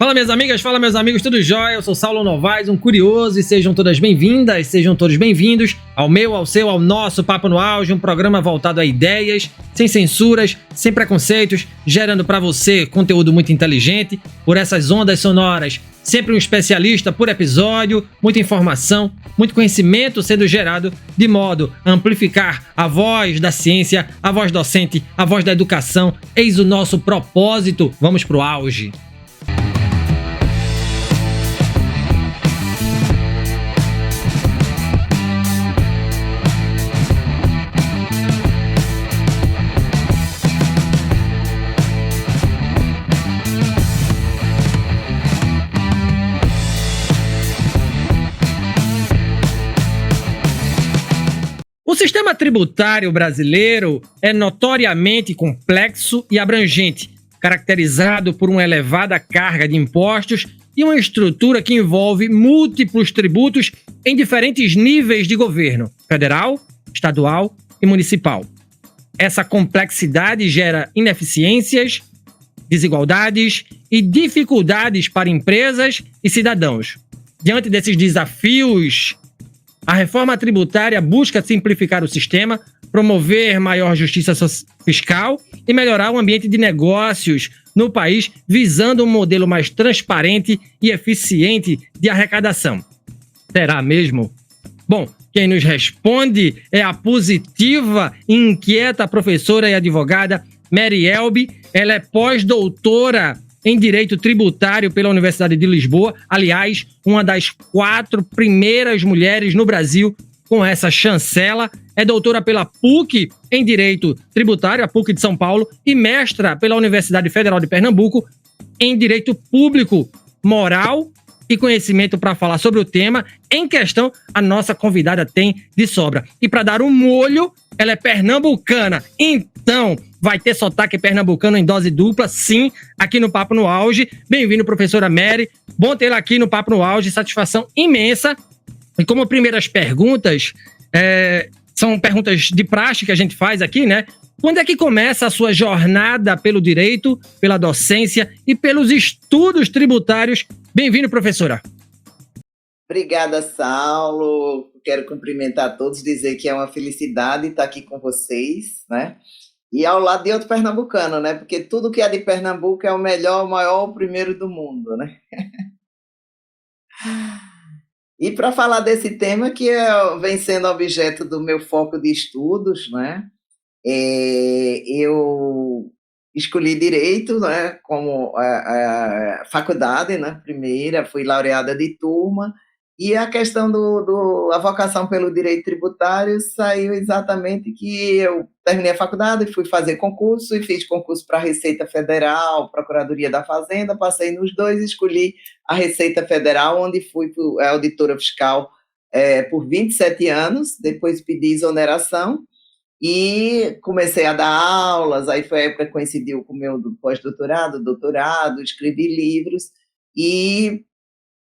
Fala minhas amigas, fala meus amigos, tudo jóia? Eu sou Saulo Novaes, um curioso, e sejam todas bem-vindas, sejam todos bem-vindos ao meu, ao seu, ao nosso Papo no Auge, um programa voltado a ideias, sem censuras, sem preconceitos, gerando para você conteúdo muito inteligente, por essas ondas sonoras, sempre um especialista por episódio, muita informação, muito conhecimento sendo gerado de modo a amplificar a voz da ciência, a voz docente, a voz da educação. Eis o nosso propósito, vamos pro auge. O sistema tributário brasileiro é notoriamente complexo e abrangente, caracterizado por uma elevada carga de impostos e uma estrutura que envolve múltiplos tributos em diferentes níveis de governo, federal, estadual e municipal. Essa complexidade gera ineficiências, desigualdades e dificuldades para empresas e cidadãos. Diante desses desafios, a reforma tributária busca simplificar o sistema, promover maior justiça fiscal e melhorar o ambiente de negócios no país, visando um modelo mais transparente e eficiente de arrecadação. Será mesmo? Bom, quem nos responde é a positiva e inquieta professora e advogada Mary Elby. Ela é pós-doutora em Direito Tributário pela Universidade de Lisboa. Aliás, uma das 4 primeiras mulheres no Brasil com essa chancela. É doutora pela PUC em Direito Tributário, a PUC de São Paulo, e mestra pela Universidade Federal de Pernambuco em Direito Público, Moral e Conhecimento. Para falar sobre o tema em questão, a nossa convidada tem de sobra. E para dar um molho, ela é pernambucana. Então, vai ter sotaque pernambucano em dose dupla, sim, aqui no Papo no Auge. Bem-vindo, professora Mary. Bom tê-la aqui no Papo no Auge, satisfação imensa. E como primeiras perguntas, são perguntas de praxe que a gente faz aqui, né? Quando é que começa a sua jornada pelo direito, pela docência e pelos estudos tributários? Bem-vindo, professora. Obrigada, Saulo. Quero cumprimentar todos, dizer que é uma felicidade estar aqui com vocês, né? E ao lado de outro pernambucano, né? Porque tudo que é de Pernambuco é o melhor, o maior, o primeiro do mundo, né? E para falar desse tema que vem sendo objeto do meu foco de estudos, né? Eu escolhi Direito, né, como faculdade, né, primeira, fui laureada de turma, e a questão a vocação pelo direito tributário saiu exatamente que eu terminei a faculdade, fui fazer concurso, e fiz concurso para a Receita Federal, Procuradoria da Fazenda, passei nos dois, escolhi a Receita Federal, onde fui auditora fiscal por 27 anos, depois pedi exoneração, e comecei a dar aulas. Aí foi a época que coincidiu com o meu pós-doutorado, doutorado, escrevi livros e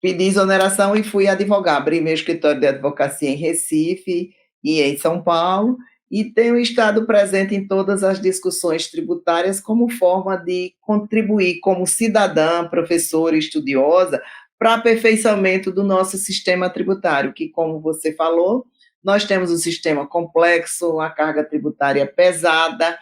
pedi exoneração e fui advogar. Abri meu escritório de advocacia em Recife e em São Paulo, e tenho estado presente em todas as discussões tributárias como forma de contribuir como cidadã, professora, estudiosa, para aperfeiçoamento do nosso sistema tributário, que, como você falou, nós temos um sistema complexo, uma carga tributária pesada,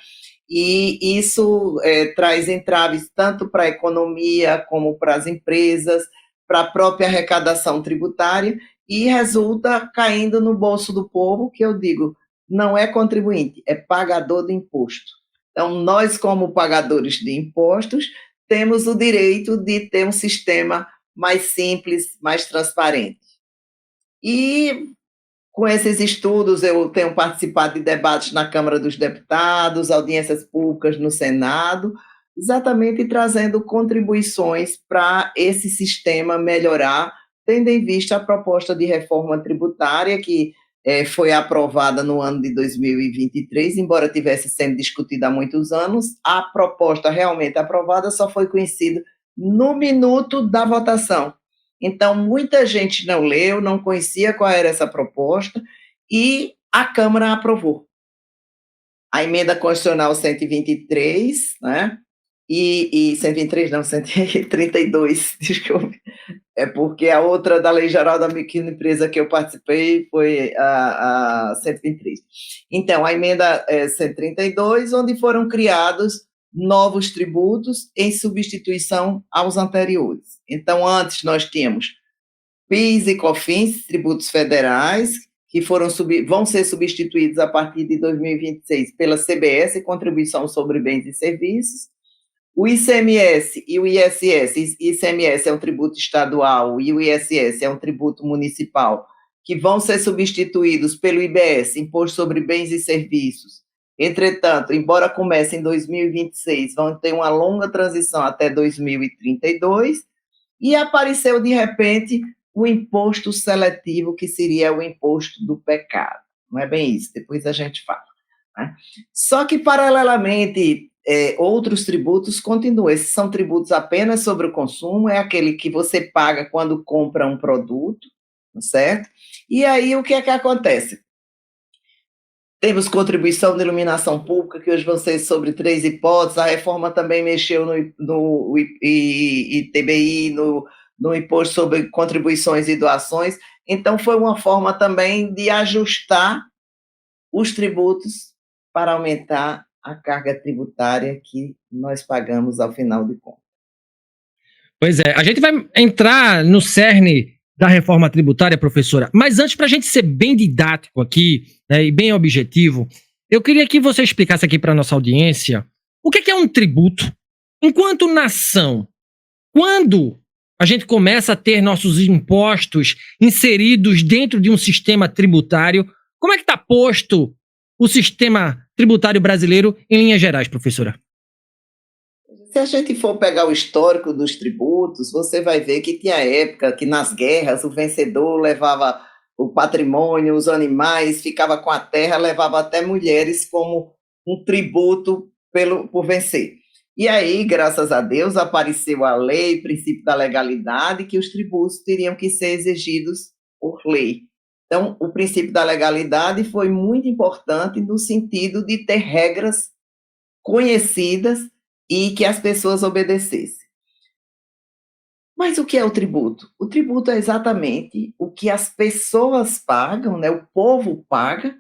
e isso traz entraves tanto para a economia como para as empresas, para a própria arrecadação tributária, e resulta caindo no bolso do povo, que eu digo, não é contribuinte, é pagador de imposto. Então, nós, como pagadores de impostos, temos o direito de ter um sistema mais simples, mais transparente. E com esses estudos, eu tenho participado de debates na Câmara dos Deputados, audiências públicas no Senado, exatamente trazendo contribuições para esse sistema melhorar, tendo em vista a proposta de reforma tributária que foi aprovada no ano de 2023, embora tivesse sendo discutida há muitos anos, a proposta realmente aprovada só foi conhecida no minuto da votação. Então, muita gente não leu, não conhecia qual era essa proposta, e a Câmara aprovou. A emenda constitucional 123, né, e 123 não, 132, desculpe. É porque a outra da Lei Geral da Microempresa que eu participei foi a 123. Então, a emenda 132, onde foram criados novos tributos em substituição aos anteriores. Então, antes nós tínhamos PIS e COFINS, tributos federais, que vão ser substituídos a partir de 2026 pela CBS, Contribuição sobre Bens e Serviços. O ICMS e o ISS, ICMS é um tributo estadual e o ISS é um tributo municipal, que vão ser substituídos pelo IBS, Imposto sobre Bens e Serviços. Entretanto, embora comece em 2026, vão ter uma longa transição até 2032, e apareceu, de repente, o imposto seletivo, que seria o imposto do pecado. Não é bem isso, depois a gente fala. Né? Só que, paralelamente, outros tributos continuam. Esses são tributos apenas sobre o consumo, é aquele que você paga quando compra um produto, certo? E aí, o que é que acontece? Temos contribuição de iluminação pública, que hoje vão ser sobre 3 hipóteses. A reforma também mexeu no ITBI, no imposto sobre contribuições e doações. Então, foi uma forma também de ajustar os tributos para aumentar a carga tributária que nós pagamos ao final de contas. Pois é, a gente vai entrar no cerne da reforma tributária, professora, mas antes, para a gente ser bem didático aqui, né, e bem objetivo, eu queria que você explicasse aqui para a nossa audiência o que é um tributo. Enquanto nação, quando a gente começa a ter nossos impostos inseridos dentro de um sistema tributário, como é que está posto o sistema tributário brasileiro em linhas gerais, professora? Se a gente for pegar o histórico dos tributos, você vai ver que tinha época que nas guerras o vencedor levava o patrimônio, os animais, ficava com a terra, levava até mulheres como um tributo por vencer. E aí, graças a Deus, apareceu a lei, o princípio da legalidade, que os tributos teriam que ser exigidos por lei. Então, o princípio da legalidade foi muito importante no sentido de ter regras conhecidas e que as pessoas obedecessem. Mas o que é o tributo? O tributo é exatamente o que as pessoas pagam, né? O povo paga,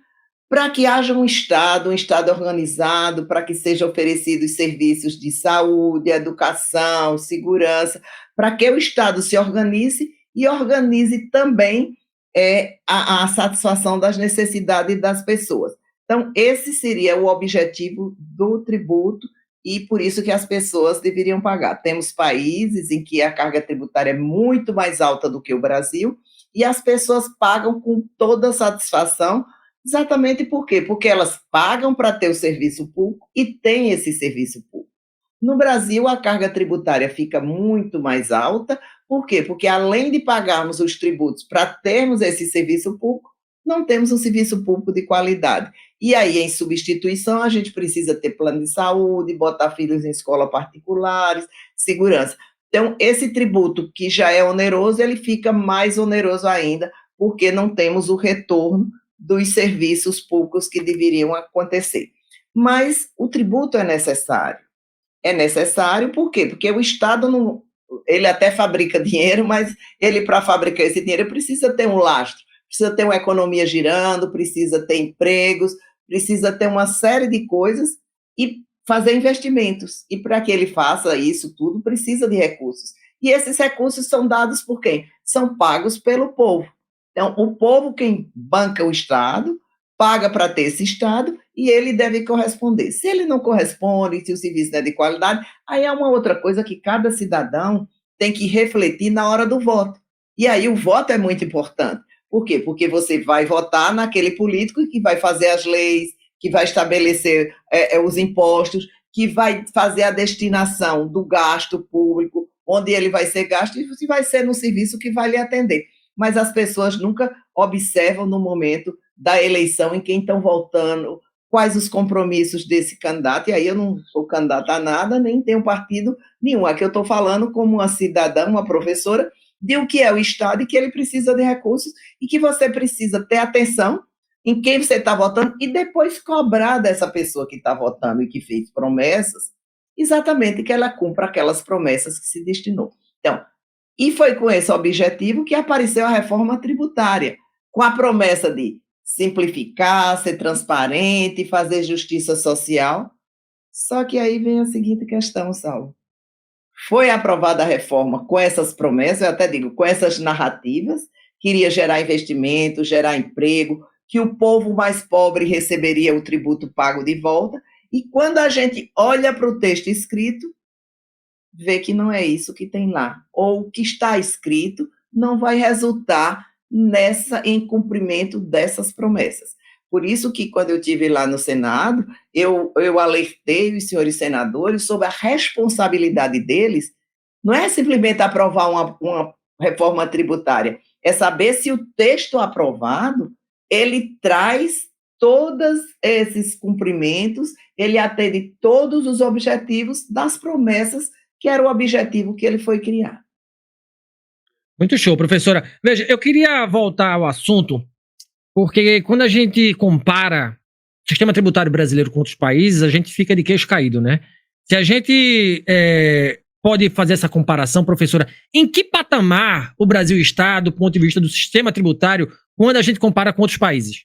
para que haja um Estado organizado, para que sejam oferecidos serviços de saúde, educação, segurança, para que o Estado se organize e organize também a satisfação das necessidades das pessoas. Então, esse seria o objetivo do tributo, e por isso que as pessoas deveriam pagar. Temos países em que a carga tributária é muito mais alta do que o Brasil, e as pessoas pagam com toda satisfação. Exatamente por quê? Porque elas pagam para ter o serviço público e têm esse serviço público. No Brasil, a carga tributária fica muito mais alta. Por quê? Porque além de pagarmos os tributos para termos esse serviço público, não temos um serviço público de qualidade. E aí, em substituição, a gente precisa ter plano de saúde, botar filhos em escolas particulares, segurança. Então, esse tributo, que já é oneroso, ele fica mais oneroso ainda, porque não temos o retorno dos serviços públicos que deveriam acontecer. Mas o tributo é necessário. É necessário por quê? Porque o Estado não, ele até fabrica dinheiro, mas ele, para fabricar esse dinheiro, precisa ter um lastro, precisa ter uma economia girando, precisa ter empregos, precisa ter uma série de coisas e fazer investimentos. E para que ele faça isso tudo, precisa de recursos. E esses recursos são dados por quem? São pagos pelo povo. Então, o povo quem banca o Estado, paga para ter esse Estado e ele deve corresponder. Se ele não corresponde, se o serviço não é de qualidade, aí é uma outra coisa que cada cidadão tem que refletir na hora do voto. E aí o voto é muito importante. Por quê? Porque você vai votar naquele político que vai fazer as leis, que vai estabelecer os impostos, que vai fazer a destinação do gasto público, onde ele vai ser gasto e se vai ser no serviço que vai lhe atender. Mas as pessoas nunca observam no momento da eleição em quem estão votando, quais os compromissos desse candidato, e aí eu não sou candidata a nada, nem tenho partido nenhum. Aqui eu estou falando como uma cidadã, uma professora, de o que é o Estado e que ele precisa de recursos e que você precisa ter atenção em quem você está votando e depois cobrar dessa pessoa que está votando e que fez promessas exatamente que ela cumpra aquelas promessas que se destinou. Então, e foi com esse objetivo que apareceu a reforma tributária, com a promessa de simplificar, ser transparente, fazer justiça social. Só que aí vem a seguinte questão, Saulo. Foi aprovada a reforma com essas promessas, eu até digo, com essas narrativas, que iria gerar investimento, gerar emprego, que o povo mais pobre receberia o tributo pago de volta, e quando a gente olha para o texto escrito, vê que não é isso que tem lá, ou o que está escrito não vai resultar em cumprimento dessas promessas. Por isso que, quando eu estive lá no Senado, eu alertei os senhores senadores sobre a responsabilidade deles, não é simplesmente aprovar uma reforma tributária, é saber se o texto aprovado, ele traz todos esses cumprimentos, ele atende todos os objetivos das promessas que era o objetivo que ele foi criar. Muito show, professora. Veja, eu queria voltar ao assunto, porque quando a gente compara o sistema tributário brasileiro com outros países, a gente fica de queixo caído, né? Se a gente pode fazer essa comparação, professora, em que patamar o Brasil está do ponto de vista do sistema tributário quando a gente compara com outros países?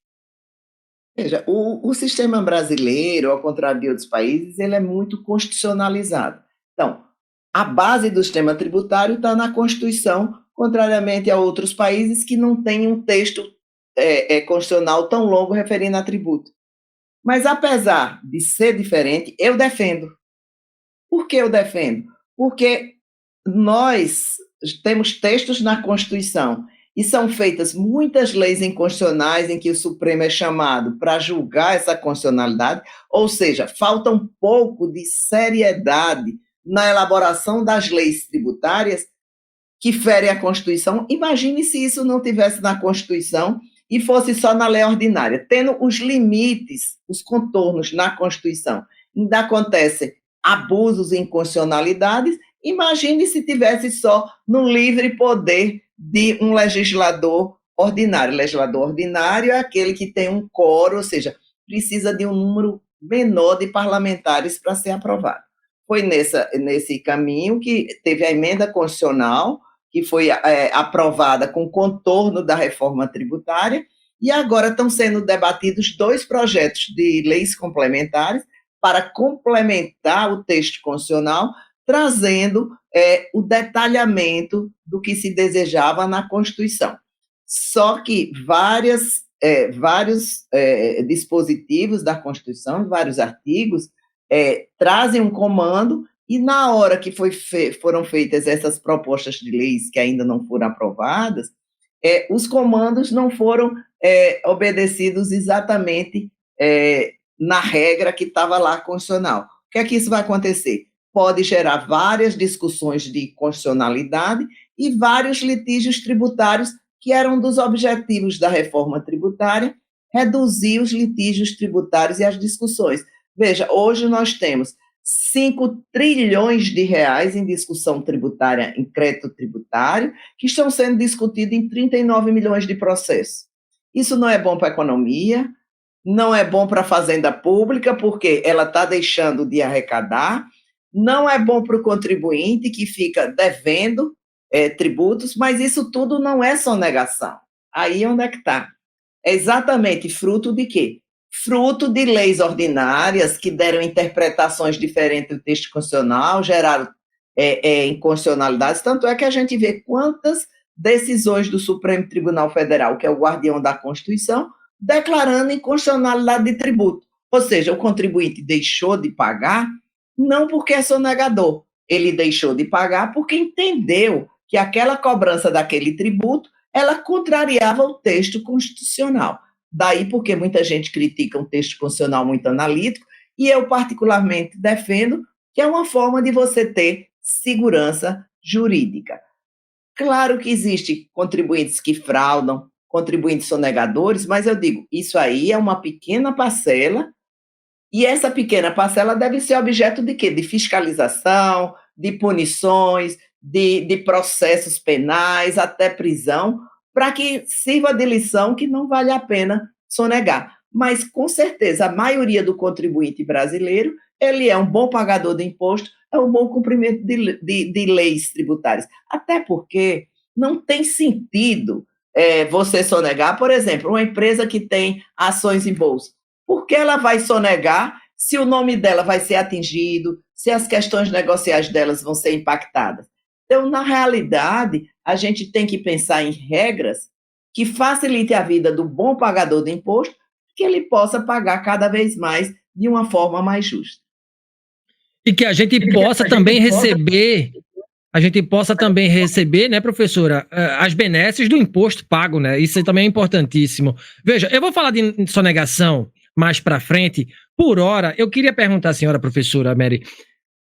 Veja, o sistema brasileiro, ao contrário de outros países, ele é muito constitucionalizado. Então, a base do sistema tributário está na Constituição, contrariamente a outros países que não têm um texto constitucional tão longo referindo a tributo. Mas, apesar de ser diferente, eu defendo. Por que eu defendo? Porque nós temos textos na Constituição e são feitas muitas leis inconstitucionais em que o Supremo é chamado para julgar essa constitucionalidade, ou seja, falta um pouco de seriedade na elaboração das leis tributárias que ferem a Constituição. Imagine se isso não tivesse na Constituição e fosse só na lei ordinária, tendo os limites, os contornos na Constituição. Ainda acontecem abusos e inconstitucionalidades. Imagine se tivesse só no livre poder de um legislador ordinário. O legislador ordinário é aquele que tem um quórum, ou seja, precisa de um número menor de parlamentares para ser aprovado. Foi nesse caminho que teve a emenda constitucional, que foi aprovada com o contorno da reforma tributária, e agora estão sendo debatidos 2 projetos de leis complementares para complementar o texto constitucional, trazendo o detalhamento do que se desejava na Constituição. Só que vários dispositivos da Constituição, vários artigos, trazem um comando, e na hora que foram feitas essas propostas de leis que ainda não foram aprovadas, os comandos não foram obedecidos exatamente na regra que estava lá constitucional. O que é que isso vai acontecer? Pode gerar várias discussões de constitucionalidade e vários litígios tributários, que eram dos objetivos da reforma tributária, reduzir os litígios tributários e as discussões. Veja, hoje nós temos 5 trilhões de reais em discussão tributária, em crédito tributário, que estão sendo discutidos em 39 milhões de processos. Isso não é bom para a economia, não é bom para a fazenda pública, porque ela está deixando de arrecadar, não é bom para o contribuinte, que fica devendo tributos, mas isso tudo não é sonegação. Aí onde é que está? É exatamente fruto de quê? Fruto de leis ordinárias que deram interpretações diferentes do texto constitucional, geraram inconstitucionalidades, tanto é que a gente vê quantas decisões do Supremo Tribunal Federal, que é o guardião da Constituição, declarando inconstitucionalidade de tributo. Ou seja, o contribuinte deixou de pagar não porque é sonegador, ele deixou de pagar porque entendeu que aquela cobrança daquele tributo, ela contrariava o texto constitucional. Daí porque muita gente critica um texto constitucional muito analítico, e eu particularmente defendo que é uma forma de você ter segurança jurídica. Claro que existem contribuintes que fraudam, contribuintes sonegadores, mas eu digo, isso aí é uma pequena parcela, e essa pequena parcela deve ser objeto de quê? De fiscalização, de punições, de processos penais, até prisão, para que sirva de lição que não vale a pena sonegar. mas com certeza a maioria do contribuinte brasileiro, ele é um bom pagador de imposto, é um bom cumprimento de leis tributárias. Até porque não tem sentido você sonegar, por exemplo, uma empresa que tem ações em bolsa. Por que ela vai sonegar se o nome dela vai ser atingido, se as questões negociais delas vão ser impactadas? Então, na realidade, a gente tem que pensar em regras que facilite a vida do bom pagador de imposto, que ele possa pagar cada vez mais de uma forma mais justa. E que a gente possa também receber, né, professora, as benesses do imposto pago, né? Isso também é importantíssimo. Veja, eu vou falar de sonegação mais para frente. Por hora, eu queria perguntar à senhora, professora Mary,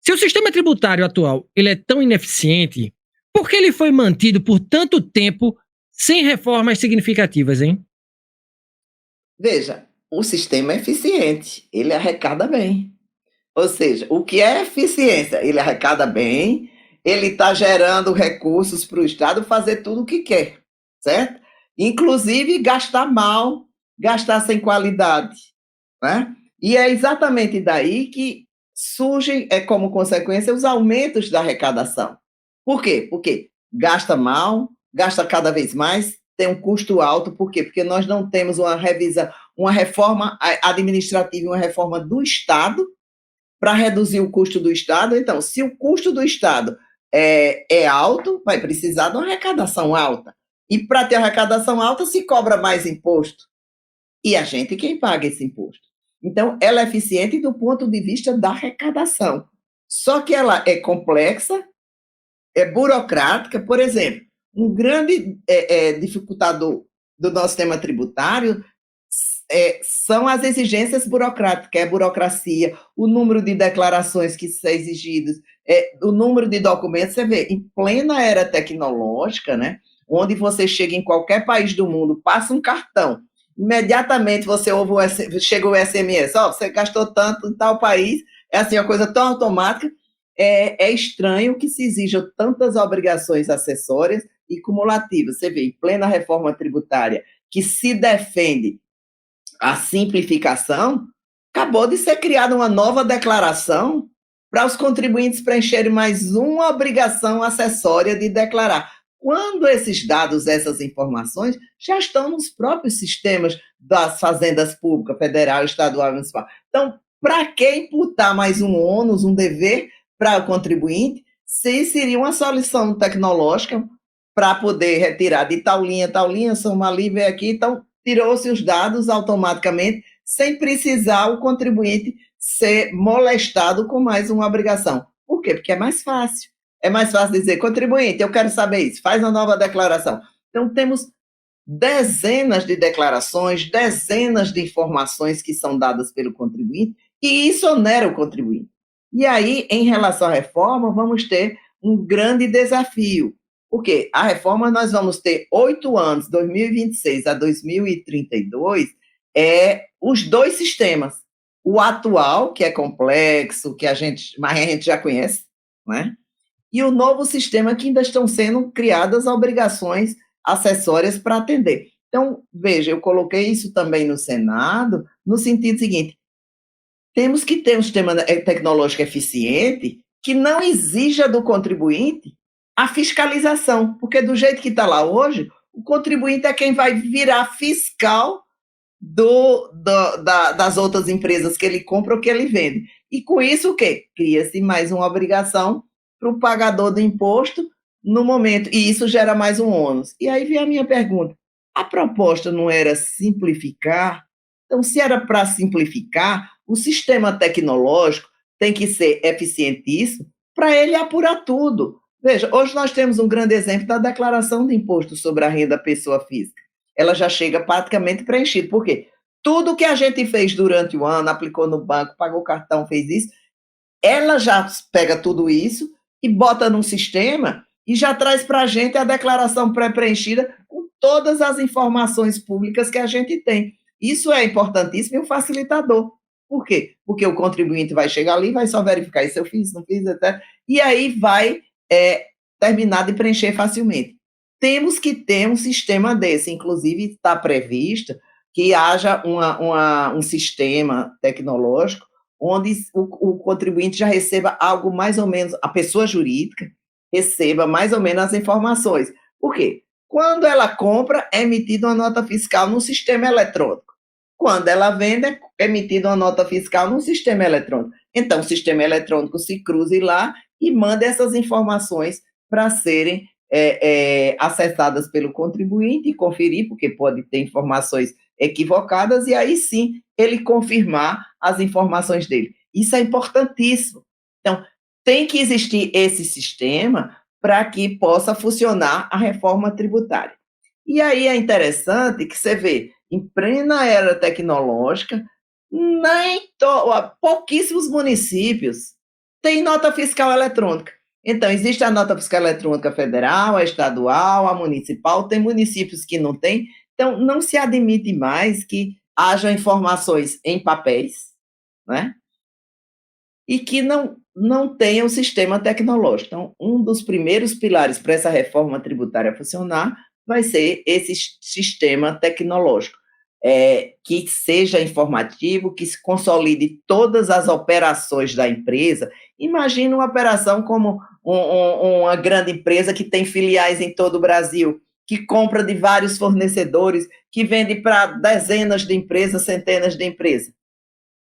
se o sistema tributário atual ele é tão ineficiente, por que ele foi mantido por tanto tempo sem reformas significativas, hein? Veja, o sistema é eficiente, ele arrecada bem. Ou seja, o que é eficiência? Ele arrecada bem, ele está gerando recursos para o Estado fazer tudo o que quer, certo? Inclusive gastar mal, gastar sem qualidade, né? E é exatamente daí que surgem, como consequência, os aumentos da arrecadação. Por quê? Porque gasta mal, gasta cada vez mais, tem um custo alto. Por quê? Porque nós não temos uma revisão, uma reforma administrativa, uma reforma do Estado para reduzir o custo do Estado. Então, se o custo do Estado é alto, vai precisar de uma arrecadação alta. E para ter arrecadação alta, se cobra mais imposto. E a gente quem paga esse imposto. Então, ela é eficiente do ponto de vista da arrecadação. Só que ela é complexa, é burocrática. Por exemplo, um grande dificultador do nosso sistema tributário são as exigências burocráticas, a burocracia, o número de declarações que são exigidas, o número de documentos. Você vê, em plena era tecnológica, né, onde você chega em qualquer país do mundo, passa um cartão, imediatamente você chega o SMS, você gastou tanto em tal país, é assim, uma coisa tão automática. É estranho que se exijam tantas obrigações acessórias e cumulativas. Você vê, em plena reforma tributária, que se defende a simplificação, acabou de ser criada uma nova declaração para os contribuintes preencherem mais uma obrigação acessória de declarar. Quando esses dados, essas informações, já estão nos próprios sistemas das fazendas públicas, federal, estadual e municipal. Então, para que imputar mais um ônus, um dever para o contribuinte, se seria uma solução tecnológica para poder retirar de tal linha, soma ali, vem aqui, então tirou-se os dados automaticamente, sem precisar o contribuinte ser molestado com mais uma obrigação. Por quê? Porque é mais fácil. É mais fácil dizer, contribuinte, eu quero saber isso, faz uma nova declaração. Então, temos dezenas de declarações, dezenas de informações que são dadas pelo contribuinte, e isso onera o contribuinte. E aí, em relação à reforma, vamos ter um grande desafio, porque a reforma nós vamos ter 8 anos, 2026 a 2032, os dois sistemas. O atual, que é complexo, mas a gente já conhece, né? E o novo sistema que ainda estão sendo criadas obrigações acessórias para atender. Então, veja, eu coloquei isso também no Senado, no sentido seguinte: temos que ter um sistema tecnológico eficiente que não exija do contribuinte a fiscalização, porque do jeito que está lá hoje, o contribuinte é quem vai virar fiscal das outras empresas que ele compra ou que ele vende. E com isso, o quê? Cria-se mais uma obrigação para o pagador do imposto no momento, e isso gera mais um ônus. E aí vem a minha pergunta: a proposta não era simplificar? Então, se era para simplificar, o sistema tecnológico tem que ser eficientíssimo para ele apurar tudo. Veja, hoje nós temos um grande exemplo da declaração de imposto sobre a renda pessoa física. Ela já chega praticamente preenchida. Por quê? Tudo que a gente fez durante o ano, aplicou no banco, pagou o cartão, fez isso, ela já pega tudo isso e bota num sistema e já traz para a gente a declaração pré-preenchida com todas as informações públicas que a gente tem. Isso é importantíssimo e um facilitador. Por quê? Porque o contribuinte vai chegar ali, vai só verificar se eu fiz, não fiz, etc. E aí vai terminar de preencher facilmente. Temos que ter um sistema desse, inclusive está previsto que haja um sistema tecnológico onde o contribuinte já receba algo mais ou menos, a pessoa jurídica receba mais ou menos as informações. Por quê? Quando ela compra, é emitida uma nota fiscal no sistema eletrônico. Quando ela vende, é emitida uma nota fiscal no sistema eletrônico. Então, o sistema eletrônico se cruze lá e manda essas informações para serem acessadas pelo contribuinte e conferir, porque pode ter informações equivocadas, e aí sim ele confirmar as informações dele. Isso é importantíssimo. Então, tem que existir esse sistema para que possa funcionar a reforma tributária. E aí é interessante que você vê, em plena era tecnológica, pouquíssimos municípios têm nota fiscal eletrônica. Então, existe a nota fiscal eletrônica federal, a estadual, a municipal, tem municípios que não têm. Então, não se admite mais que haja informações em papéis, né? E que não tenha um sistema tecnológico. Então, um dos primeiros pilares para essa reforma tributária funcionar vai ser esse sistema tecnológico, que seja informativo, que se consolide todas as operações da empresa. Imagina uma operação como uma grande empresa que tem filiais em todo o Brasil, que compra de vários fornecedores, que vende para dezenas de empresas, centenas de empresas.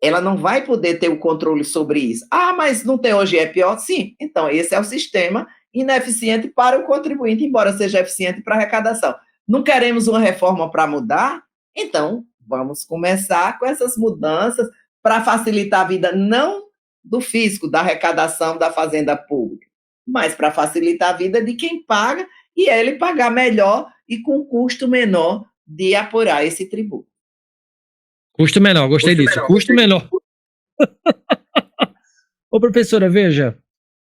Ela não vai poder ter o controle sobre isso. Ah, mas não tem hoje, é pior? Sim. Então, esse é o sistema ineficiente para o contribuinte, embora seja eficiente para a arrecadação. Não queremos uma reforma para mudar? Então, vamos começar com essas mudanças para facilitar a vida, não do fisco, da arrecadação da fazenda pública, mas para facilitar a vida de quem paga e ele pagar melhor e com custo menor de apurar esse tributo. Custo menor, gostei disso. Custo menor. Ô, professora, veja,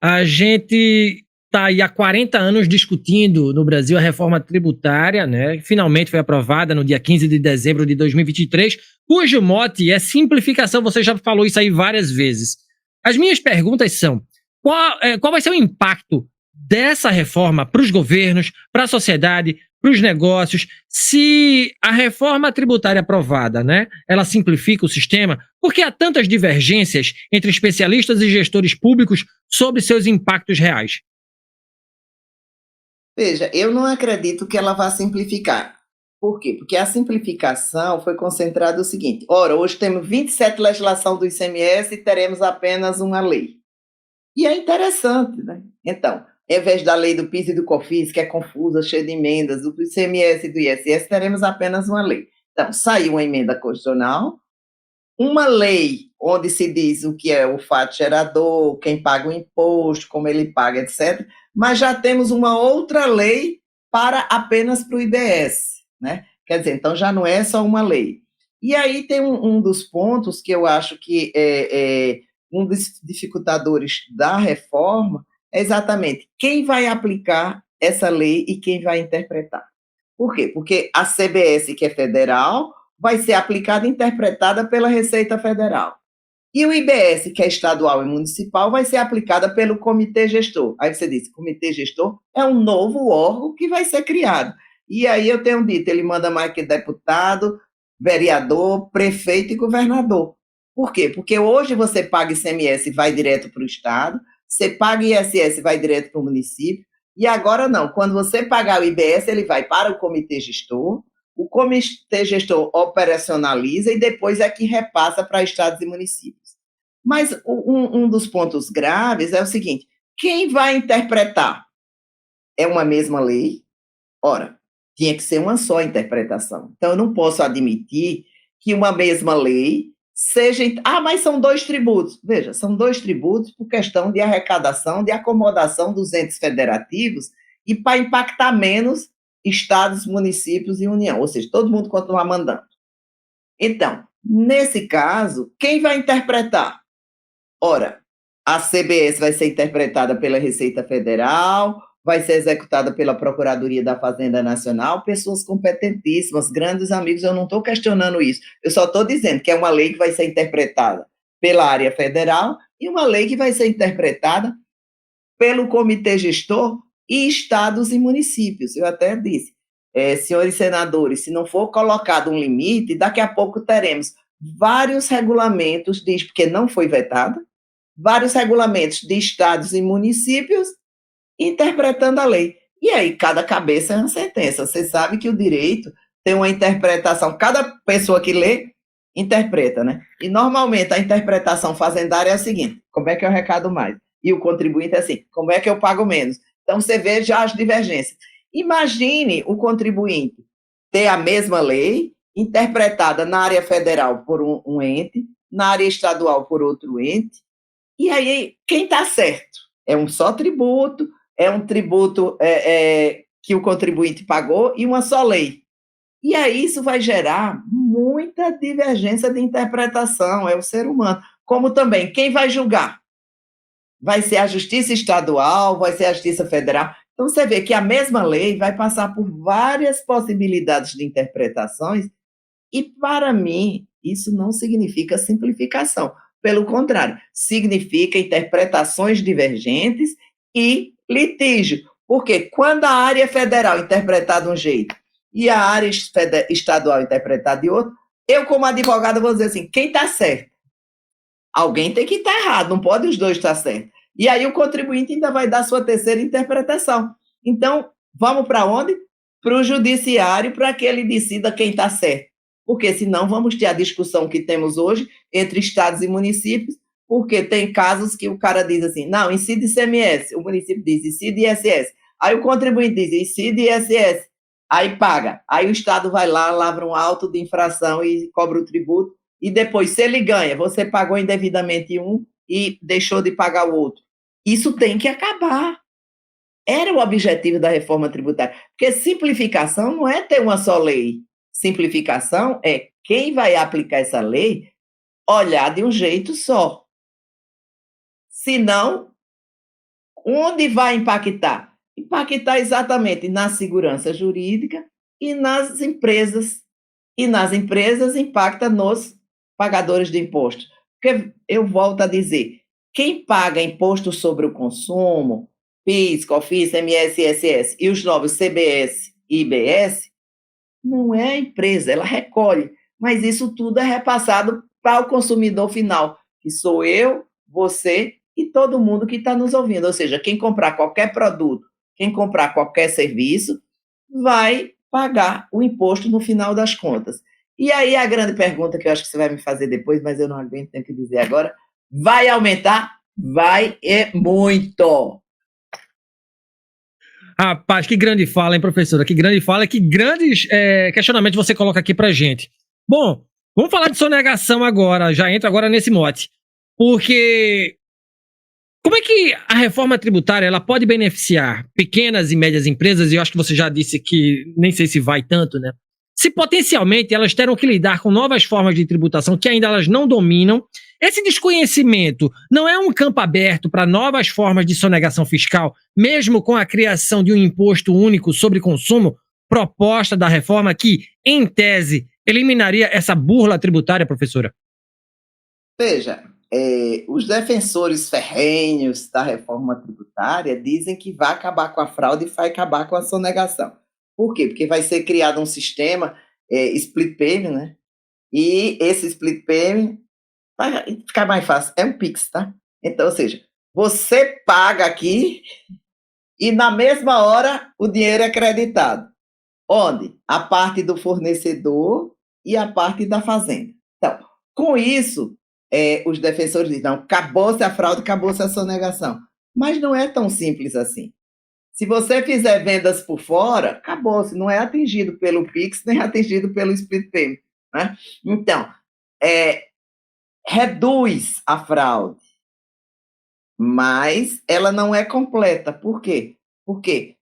a gente está aí há 40 anos discutindo no Brasil a reforma tributária, né? Finalmente foi aprovada no dia 15 de dezembro de 2023, cujo mote é simplificação. Você já falou isso aí várias vezes. As minhas perguntas são: qual vai ser o impacto dessa reforma para os governos, para a sociedade, para os negócios, se a reforma tributária aprovada, né, ela simplifica o sistema? Porque há tantas divergências entre especialistas e gestores públicos sobre seus impactos reais? Veja, eu não acredito que ela vá simplificar. Por quê? Porque a simplificação foi concentrada no seguinte: ora, hoje temos 27 legislação do ICMS e teremos apenas uma lei. E é interessante, né? Então, em vez da lei do PIS e do COFINS, que é confusa, cheia de emendas, do ICMS e do ISS, teremos apenas uma lei. Então, saiu uma emenda constitucional, uma lei onde se diz o que é o fato gerador, quem paga o imposto, como ele paga, etc. Mas já temos uma outra lei apenas para o IBS, né? Quer dizer, então já não é só uma lei. E aí tem um dos pontos que eu acho que um dos dificultadores da reforma é exatamente quem vai aplicar essa lei e quem vai interpretar. Por quê? Porque a CBS, que é federal, vai ser aplicada e interpretada pela Receita Federal. E o IBS, que é estadual e municipal, vai ser aplicada pelo Comitê Gestor. Aí você diz, Comitê Gestor é um novo órgão que vai ser criado. E aí eu tenho dito, ele manda mais que deputado, vereador, prefeito e governador. Por quê? Porque hoje você paga ICMS e vai direto para o Estado, você paga ISS e vai direto para o município, e agora não. Quando você pagar o IBS, ele vai para o Comitê Gestor, o Comitê Gestor operacionaliza e depois é que repassa para estados e municípios. Mas um dos pontos graves é o seguinte: quem vai interpretar? É uma mesma lei? Ora, tinha que ser uma só interpretação. Então, eu não posso admitir que uma mesma lei seja... Ah, mas são dois tributos. Veja, são dois tributos por questão de arrecadação, de acomodação dos entes federativos e para impactar menos estados, municípios e União, ou seja, todo mundo continuar mandando. Então, nesse caso, quem vai interpretar? Ora, a CBS vai ser interpretada pela Receita Federal, vai ser executada pela Procuradoria da Fazenda Nacional, pessoas competentíssimas, grandes amigos, eu não estou questionando isso, eu só estou dizendo que é uma lei que vai ser interpretada pela área federal e uma lei que vai ser interpretada pelo Comitê Gestor e estados e municípios. Eu até disse, senhores senadores, se não for colocado um limite, daqui a pouco teremos vários regulamentos, porque não foi vetado, vários regulamentos de estados e municípios interpretando a lei. E aí, cada cabeça é uma sentença. Você sabe que o direito tem uma interpretação, cada pessoa que lê, interpreta, né? E, normalmente, a interpretação fazendária é a seguinte: como é que eu arrecado mais? E o contribuinte é assim: como é que eu pago menos? Então, você vê já as divergências. Imagine o contribuinte ter a mesma lei, interpretada na área federal por um ente, na área estadual por outro ente, e aí, quem está certo? É um só tributo, é um tributo que o contribuinte pagou e uma só lei. E aí isso vai gerar muita divergência de interpretação, é o ser humano. Como também, quem vai julgar? Vai ser a Justiça Estadual, vai ser a Justiça Federal. Então, você vê que a mesma lei vai passar por várias possibilidades de interpretações e, para mim, isso não significa simplificação. Pelo contrário, significa interpretações divergentes e litígio. Porque quando a área federal interpretar de um jeito e a área estadual interpretar de outro, eu, como advogada, vou dizer assim: quem está certo? Alguém tem que estar errado, não pode os dois estar certos. E aí o contribuinte ainda vai dar sua terceira interpretação. Então, vamos para onde? Para o judiciário, para que ele decida quem está certo. Porque senão vamos ter a discussão que temos hoje entre estados e municípios, porque tem casos que o cara diz assim: não, incide ICMS, o município diz incide ISS. Aí o contribuinte diz incide ISS, aí paga. Aí o estado vai lá, lavra um auto de infração e cobra o tributo. E depois, se ele ganha, você pagou indevidamente um e deixou de pagar o outro. Isso tem que acabar. Era o objetivo da reforma tributária. Porque simplificação não é ter uma só lei. Simplificação é quem vai aplicar essa lei olhar de um jeito só. Senão, onde vai impactar? Impactar exatamente na segurança jurídica e nas empresas. E nas empresas impacta nos pagadores de impostos. Porque eu volto a dizer, quem paga imposto sobre o consumo, PIS, COFINS, ICMS, ISS e os novos CBS e IBS, não é a empresa, ela recolhe, mas isso tudo é repassado para o consumidor final, que sou eu, você e todo mundo que está nos ouvindo. Ou seja, quem comprar qualquer produto, quem comprar qualquer serviço, vai pagar o imposto no final das contas. E aí a grande pergunta que eu acho que você vai me fazer depois, mas eu não aguento, tenho que dizer agora: vai aumentar? Vai e muito. Rapaz, que grande fala, hein, professora? Que grande fala, que grandes questionamentos você coloca aqui pra gente. Bom, vamos falar de sonegação agora, já entro agora nesse mote. Porque como é que a reforma tributária ela pode beneficiar pequenas e médias empresas, e eu acho que você já disse que nem sei se vai tanto, né? Se potencialmente elas terão que lidar com novas formas de tributação que ainda elas não dominam, esse desconhecimento não é um campo aberto para novas formas de sonegação fiscal, mesmo com a criação de um imposto único sobre consumo, proposta da reforma que, em tese, eliminaria essa burla tributária, professora? Veja, os defensores ferrenhos da reforma tributária dizem que vai acabar com a fraude e vai acabar com a sonegação. Por quê? Porque vai ser criado um sistema split payment, né? E esse split payment vai ficar mais fácil. É um Pix, tá? Então, ou seja, você paga aqui e na mesma hora o dinheiro é creditado. Onde? A parte do fornecedor e a parte da fazenda. Então, com isso, os defensores dizem: não, acabou-se a fraude, acabou-se a sonegação. Mas não é tão simples assim. Se você fizer vendas por fora, acabou-se, não é atingido pelo Pix, nem atingido pelo Split Payment, né? Então, reduz a fraude, mas ela não é completa. Por quê? Porque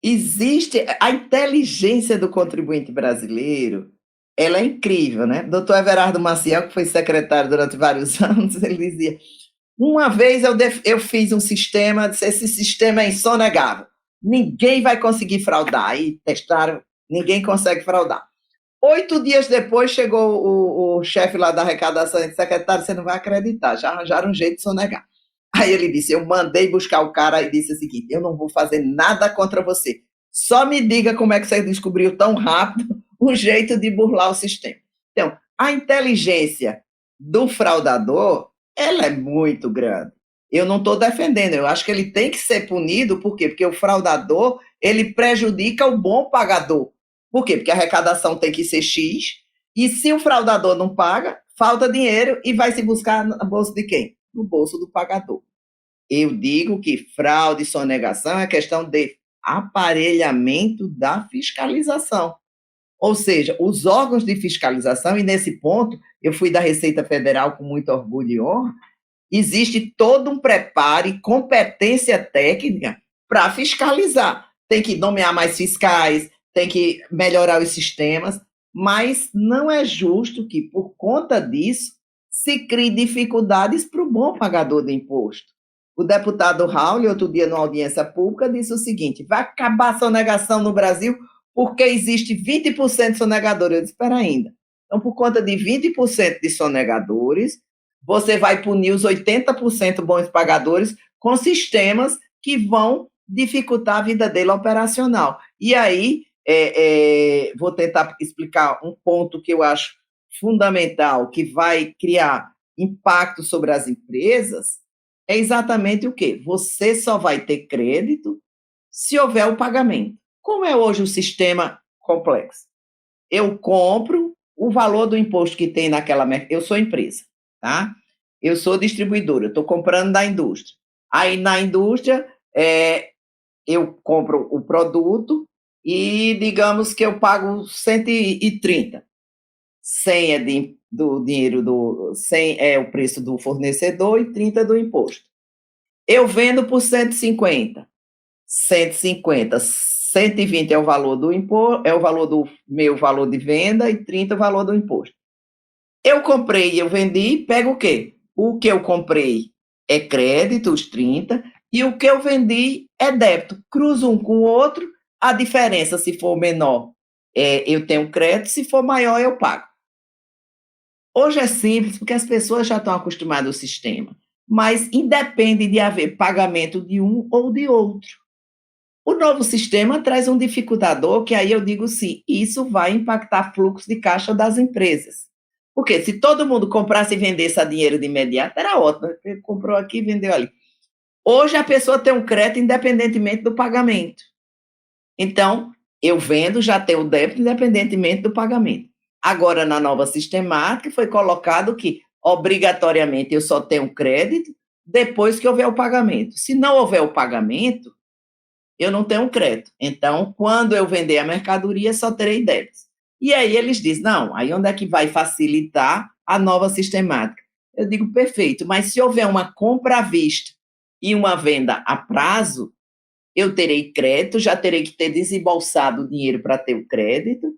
existe a inteligência do contribuinte brasileiro, ela é incrível, né? Doutor Everardo Maciel, que foi secretário durante vários anos, ele dizia: uma vez eu fiz um sistema, esse sistema é insonegável, ninguém vai conseguir fraudar. Aí testaram, ninguém consegue fraudar. 8 dias depois chegou o chefe lá da arrecadação e disse: secretário, você não vai acreditar, já arranjaram um jeito de sonegar. Aí ele disse: eu mandei buscar o cara e disse o seguinte: eu não vou fazer nada contra você, Só me diga como é que você descobriu tão rápido um jeito de burlar o sistema. Então, a inteligência do fraudador, ela é muito grande. Eu não estou defendendo, eu acho que ele tem que ser punido, por quê? Porque o fraudador, ele prejudica o bom pagador. Por quê? Porque a arrecadação tem que ser X, e se o fraudador não paga, falta dinheiro e vai se buscar no bolso de quem? No bolso do pagador. Eu digo que fraude e sonegação é questão de aparelhamento da fiscalização. Ou seja, os órgãos de fiscalização, e nesse ponto, eu fui da Receita Federal com muito orgulho e honra, existe todo um preparo e competência técnica para fiscalizar. Tem que nomear mais fiscais, tem que melhorar os sistemas, mas não é justo que, por conta disso, se crie dificuldades para o bom pagador de imposto. O deputado Raul, outro dia, numa audiência pública, disse o seguinte: vai acabar a sonegação no Brasil porque existe 20% de sonegadores. Eu disse: espera ainda. Então, por conta de 20% de sonegadores, você vai punir os 80% bons pagadores com sistemas que vão dificultar a vida dele operacional. E aí, vou tentar explicar um ponto que eu acho fundamental, que vai criar impacto sobre as empresas, é exatamente o quê? Você só vai ter crédito se houver o pagamento. Como é hoje o sistema complexo? Eu compro o valor do imposto que tem naquela... Eu sou empresa, tá? Eu sou distribuidora, estou comprando da indústria. Aí, na indústria, eu compro o produto e, digamos que eu pago 130. 100 é do dinheiro 100 é o preço do fornecedor e 30 do imposto. Eu vendo por 150. 150, 120 é o valor do imposto, é o valor do meu valor de venda e 30 é o valor do imposto. Eu comprei e eu vendi, pego o quê? O que eu comprei é crédito, os 30, e o que eu vendi é débito. Cruzo um com o outro, a diferença, se for menor, eu tenho crédito, se for maior, eu pago. Hoje é simples, porque as pessoas já estão acostumadas ao sistema, mas independe de haver pagamento de um ou de outro. O novo sistema traz um dificultador, que aí eu digo sim, isso vai impactar fluxo de caixa das empresas. Porque se todo mundo comprasse e vendesse a dinheiro de imediato, era ótimo. Ele comprou aqui e vendeu ali. Hoje a pessoa tem um crédito independentemente do pagamento. Então, eu vendo, já tenho o débito independentemente do pagamento. Agora, na nova sistemática, foi colocado que, obrigatoriamente, eu só tenho crédito depois que houver o pagamento. Se não houver o pagamento, eu não tenho crédito. Então, quando eu vender a mercadoria, só terei débitos. E aí eles dizem: não, aí onde é que vai facilitar a nova sistemática? Eu digo: perfeito, mas se houver uma compra à vista e uma venda a prazo, eu terei crédito, já terei que ter desembolsado o dinheiro para ter o crédito,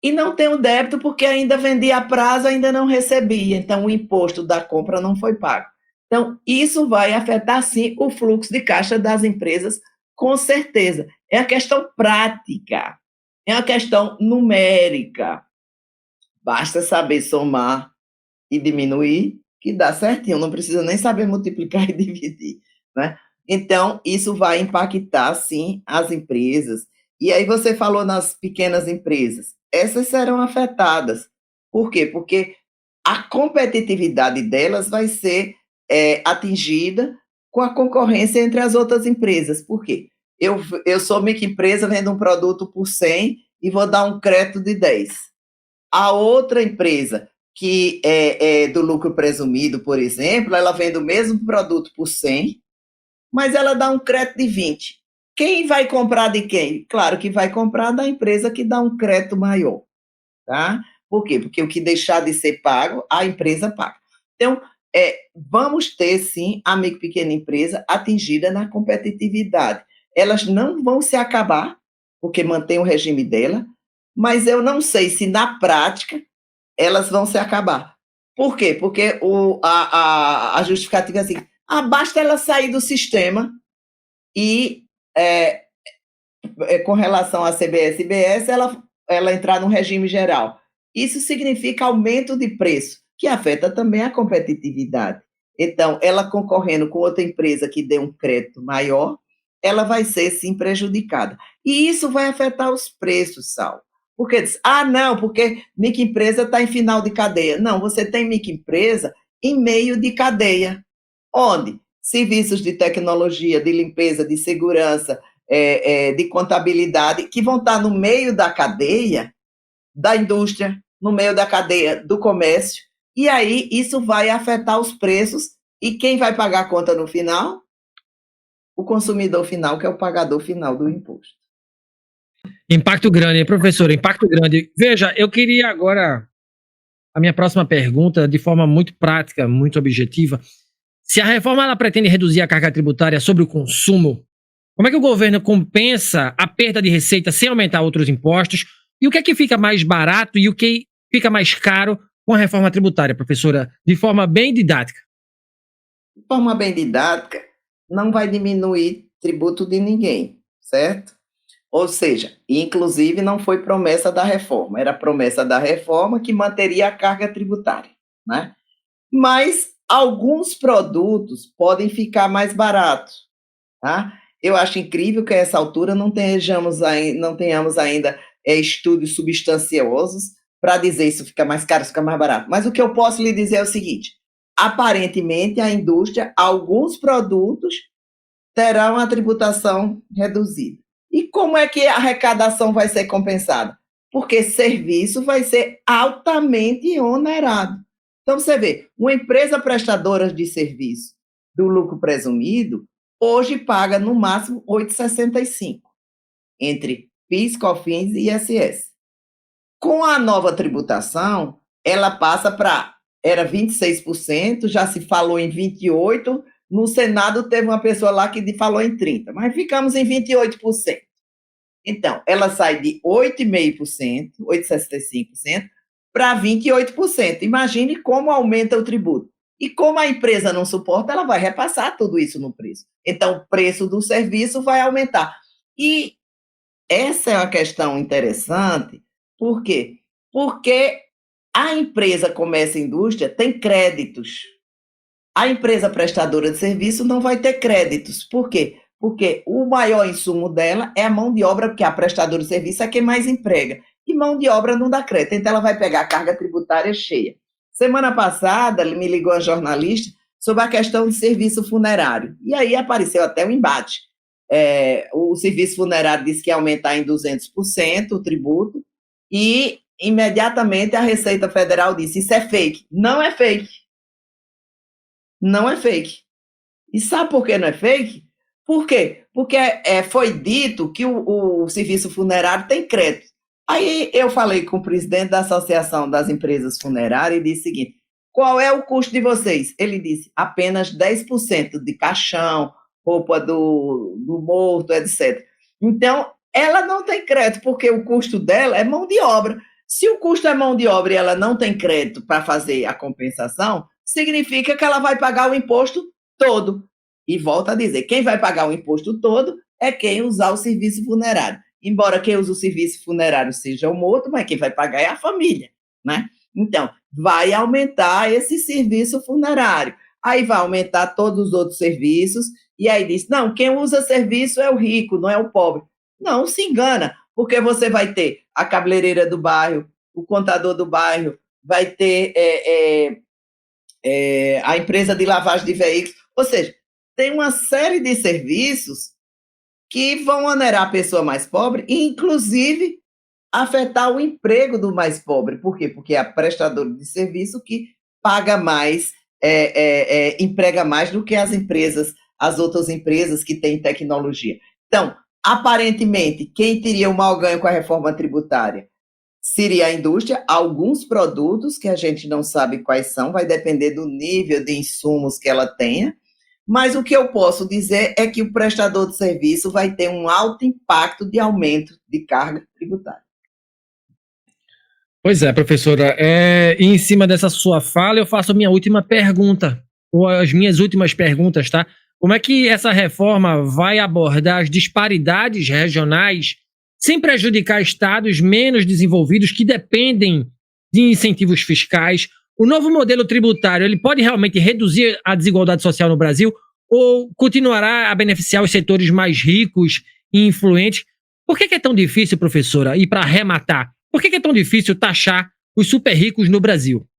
e não tenho débito porque ainda vendi a prazo, ainda não recebi, então o imposto da compra não foi pago. Então, isso vai afetar, sim, o fluxo de caixa das empresas, com certeza. É a questão prática, é uma questão numérica. Basta saber somar e diminuir, que dá certinho, não precisa nem saber multiplicar e dividir, né? Então, isso vai impactar, sim, as empresas. E aí você falou nas pequenas empresas. Essas serão afetadas. Por quê? Porque a competitividade delas vai ser atingida com a concorrência entre as outras empresas. Por quê? Eu sou microempresa, vendo um produto por 100 e vou dar um crédito de 10. A outra empresa, que é do lucro presumido, por exemplo, ela vende o mesmo produto por 100, mas ela dá um crédito de 20. Quem vai comprar de quem? Claro que vai comprar da empresa que dá um crédito maior. Tá? Por quê? Porque o que deixar de ser pago, a empresa paga. Então, vamos ter, sim, a micro e pequena empresa atingida na competitividade. Elas não vão se acabar, porque mantém o regime dela, mas eu não sei se, na prática, elas vão se acabar. Por quê? Porque a justificativa é assim: basta ela sair do sistema e, com relação à CBS e IBS, ela entrar no regime geral. Isso significa aumento de preço, que afeta também a competitividade. Então, ela concorrendo com outra empresa que dê um crédito maior, ela vai ser, sim, prejudicada. E isso vai afetar os preços, Sal. Porque diz, não, porque microempresa está em final de cadeia. Não, você tem microempresa em meio de cadeia. Onde? Serviços de tecnologia, de limpeza, de segurança, de contabilidade, que vão estar no meio da cadeia da indústria, no meio da cadeia do comércio, e aí isso vai afetar os preços, e quem vai pagar a conta no final? O consumidor final, que é o pagador final do imposto. Impacto grande, professor, impacto grande. Veja, eu queria agora a minha próxima pergunta, de forma muito prática, muito objetiva. Se a reforma ela pretende reduzir a carga tributária sobre o consumo, como é que o governo compensa a perda de receita sem aumentar outros impostos? E o que é que fica mais barato e o que fica mais caro com a reforma tributária, professora? De forma bem didática. De forma bem didática, não vai diminuir tributo de ninguém, certo? Ou seja, inclusive não foi promessa da reforma, era promessa da reforma que manteria a carga tributária, né? Mas alguns produtos podem ficar mais baratos, tá? Eu acho incrível que a essa altura não tenhamos ainda estudos substanciosos para dizer isso fica mais caro, isso fica mais barato. Mas o que eu posso lhe dizer é o seguinte: aparentemente a indústria, alguns produtos terão a tributação reduzida. E como é que a arrecadação vai ser compensada? Porque serviço vai ser altamente onerado. Então, você vê, uma empresa prestadora de serviço do lucro presumido, hoje paga no máximo 8,65, entre PIS, COFINS e ISS. Com a nova tributação, ela passa para, era 26%, já se falou em 28%, no Senado teve uma pessoa lá que falou em 30%, mas ficamos em 28%. Então, ela sai de 8,5%, 8,65%, para 28%. Imagine como aumenta o tributo. E como a empresa não suporta, ela vai repassar tudo isso no preço. Então, o preço do serviço vai aumentar. E essa é uma questão interessante. Por quê? Porque a empresa comércio e indústria tem créditos. A empresa prestadora de serviço não vai ter créditos. Por quê? Porque o maior insumo dela é a mão de obra, porque a prestadora de serviço é quem mais emprega. E mão de obra não dá crédito, então ela vai pegar a carga tributária cheia. Semana passada, me ligou a jornalista sobre a questão de serviço funerário. E aí apareceu até um embate. O serviço funerário disse que ia aumentar em 200% o tributo, e imediatamente a Receita Federal disse: isso é fake. Não é fake. Não é fake. E sabe por que não é fake? Por quê? Porque foi dito que o serviço funerário tem crédito. Aí eu falei com o presidente da Associação das Empresas Funerárias e disse o seguinte: qual é o custo de vocês? Ele disse: apenas 10% de caixão, roupa do morto, etc. Então, ela não tem crédito, porque o custo dela é mão de obra. Se o custo é mão de obra e ela não tem crédito para fazer a compensação, significa que ela vai pagar o imposto todo. E volto a dizer, quem vai pagar o imposto todo é quem usar o serviço funerário. Embora quem usa o serviço funerário seja o morto, mas quem vai pagar é a família, né? Então, vai aumentar esse serviço funerário. Aí vai aumentar todos os outros serviços, e aí diz, não, quem usa serviço é o rico, não é o pobre. Não, se engana, porque você vai ter a cabeleireira do bairro, o contador do bairro, vai ter a empresa de lavagem de veículos, ou seja, tem uma série de serviços que vão onerar a pessoa mais pobre e, inclusive, afetar o emprego do mais pobre. Por quê? Porque é a prestadora de serviço que paga mais, emprega mais do que as outras empresas que têm tecnologia. Então, aparentemente, quem teria o mau ganho com a reforma tributária seria a indústria. Alguns produtos que a gente não sabe quais são, vai depender do nível de insumos que ela tenha, mas o que eu posso dizer é que o prestador de serviço vai ter um alto impacto de aumento de carga tributária. Pois é, professora. E em cima dessa sua fala, eu faço a minha última pergunta, ou as minhas últimas perguntas, tá? Como é que essa reforma vai abordar as disparidades regionais sem prejudicar estados menos desenvolvidos que dependem de incentivos fiscais? O novo modelo tributário, ele pode realmente reduzir a desigualdade social no Brasil ou continuará a beneficiar os setores mais ricos e influentes? Por que é tão difícil, professora, e para arrematar, por que é tão difícil taxar os super ricos no Brasil?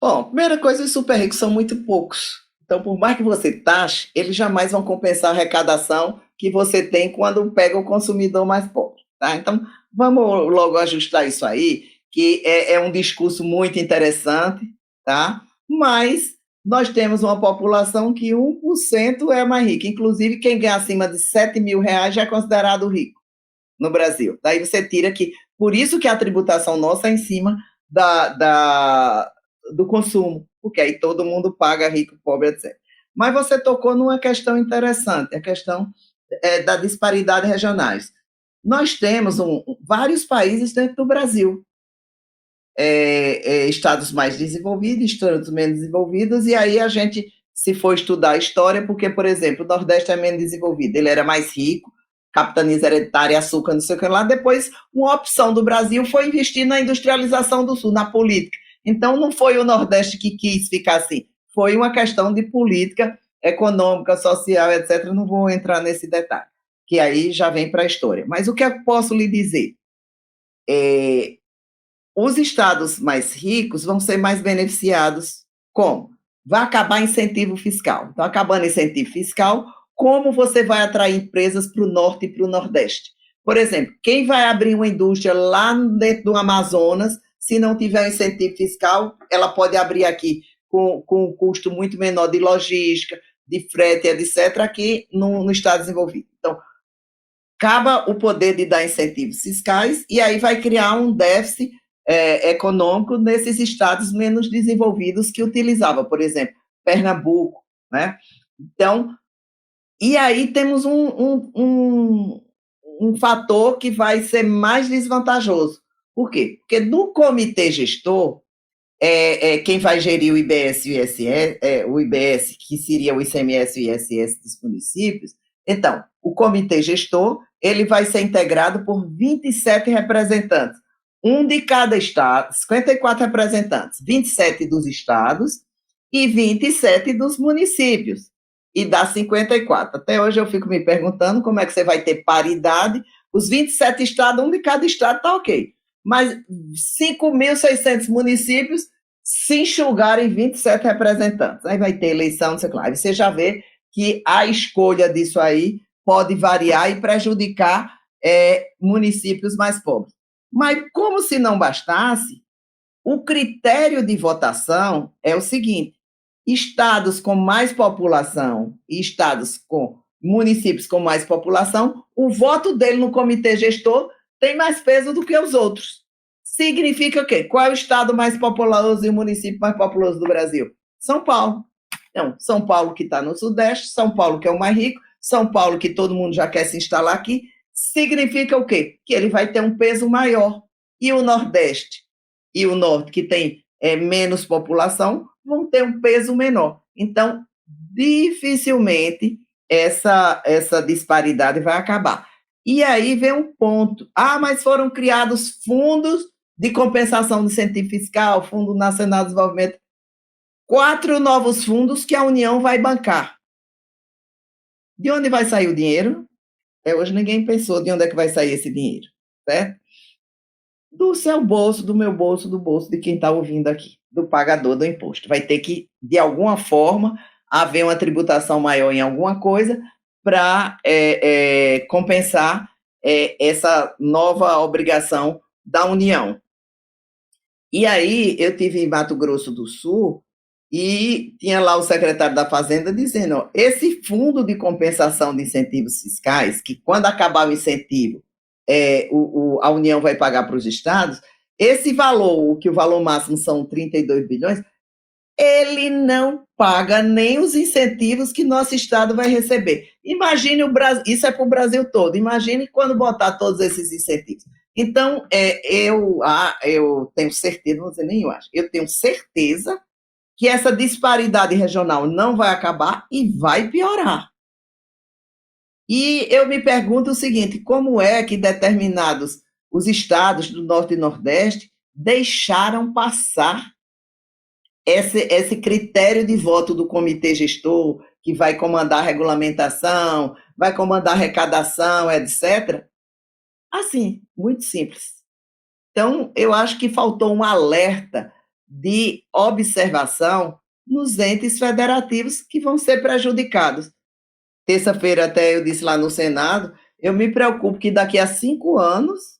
Bom, primeira coisa, os super ricos são muito poucos. Então, por mais que você taxe, eles jamais vão compensar a arrecadação que você tem quando pega o consumidor mais pobre, tá? Então, vamos logo ajustar isso aí, que é um discurso muito interessante, tá? Mas nós temos uma população que 1% é mais rica. Inclusive, quem ganha acima de R$ 7.000 já é considerado rico no Brasil. Daí você tira que... Por isso que a tributação nossa é em cima do consumo, porque aí todo mundo paga, rico, pobre, etc. Mas você tocou numa questão interessante, a questão da disparidade regionais. Nós temos vários países dentro do Brasil, estados mais desenvolvidos, estados menos desenvolvidos, e aí a gente, se for estudar a história, porque, por exemplo, o Nordeste é menos desenvolvido, ele era mais rico, capitanias hereditária, açúcar, não sei o que lá, depois uma opção do Brasil foi investir na industrialização do Sul, na política. Então, não foi o Nordeste que quis ficar assim, foi uma questão de política econômica, social, etc. Não vou entrar nesse detalhe, que aí já vem para a história. Mas o que eu posso lhe dizer? Os estados mais ricos vão ser mais beneficiados. Como? Vai acabar incentivo fiscal. Então, acabando incentivo fiscal, como você vai atrair empresas para o Norte e para o Nordeste? Por exemplo, quem vai abrir uma indústria lá dentro do Amazonas, se não tiver um incentivo fiscal, ela pode abrir aqui com um custo muito menor de logística, de frete, etc., aqui no estado desenvolvido. Então, acaba o poder de dar incentivos fiscais e aí vai criar um déficit econômico nesses estados menos desenvolvidos que utilizava, por exemplo, Pernambuco, né? Então, e aí temos um fator que vai ser mais desvantajoso. Por quê? Porque no comitê gestor, quem vai gerir o IBS e o ISS, o IBS, que seria o ICMS e o ISS dos municípios, então, o comitê gestor ele vai ser integrado por 27 representantes, um de cada estado, 54 representantes, 27 dos estados e 27 dos municípios, e dá 54. Até hoje eu fico me perguntando como é que você vai ter paridade, os 27 estados, um de cada estado está ok, mas 5.600 municípios se enxugarem 27 representantes. Aí vai ter eleição, não sei lá. Aí você já vê que a escolha disso aí pode variar e prejudicar municípios mais pobres. Mas, como se não bastasse, o critério de votação é o seguinte: estados com mais população e municípios com mais população, o voto dele no comitê gestor tem mais peso do que os outros. Significa o quê? Qual é o estado mais populoso e o município mais populoso do Brasil? São Paulo. Então, São Paulo que está no Sudeste, São Paulo que é o mais rico, São Paulo que todo mundo já quer se instalar aqui, significa o quê? Que ele vai ter um peso maior. E o Nordeste e o Norte, que tem menos população, vão ter um peso menor. Então, dificilmente essa disparidade vai acabar. E aí vem um ponto. Mas foram criados fundos de compensação do incentivo fiscal, Fundo Nacional de Desenvolvimento, 4 novos fundos que a União vai bancar. De onde vai sair o dinheiro? Até hoje ninguém pensou de onde é que vai sair esse dinheiro, certo? Do seu bolso, do meu bolso, do bolso de quem está ouvindo aqui, do pagador do imposto. Vai ter que, de alguma forma, haver uma tributação maior em alguma coisa para compensar essa nova obrigação da União. E aí, eu tive em Mato Grosso do Sul e tinha lá o secretário da Fazenda dizendo: esse fundo de compensação de incentivos fiscais, que quando acabar o incentivo, a União vai pagar para os estados, esse valor, que o valor máximo são 32 bilhões, ele não paga nem os incentivos que nosso estado vai receber. Imagine o Brasil, isso é para o Brasil todo, imagine quando botar todos esses incentivos. Então, eu tenho certeza, não vou dizer nem eu acho, eu tenho certeza que essa disparidade regional não vai acabar e vai piorar. E eu me pergunto o seguinte: como é que determinados os estados do Norte e Nordeste deixaram passar esse critério de voto do comitê gestor, que vai comandar a regulamentação, vai comandar arrecadação, etc. Assim, muito simples. Então, eu acho que faltou um alerta de observação nos entes federativos que vão ser prejudicados. Terça-feira até eu disse lá no Senado, eu me preocupo que daqui a 5 anos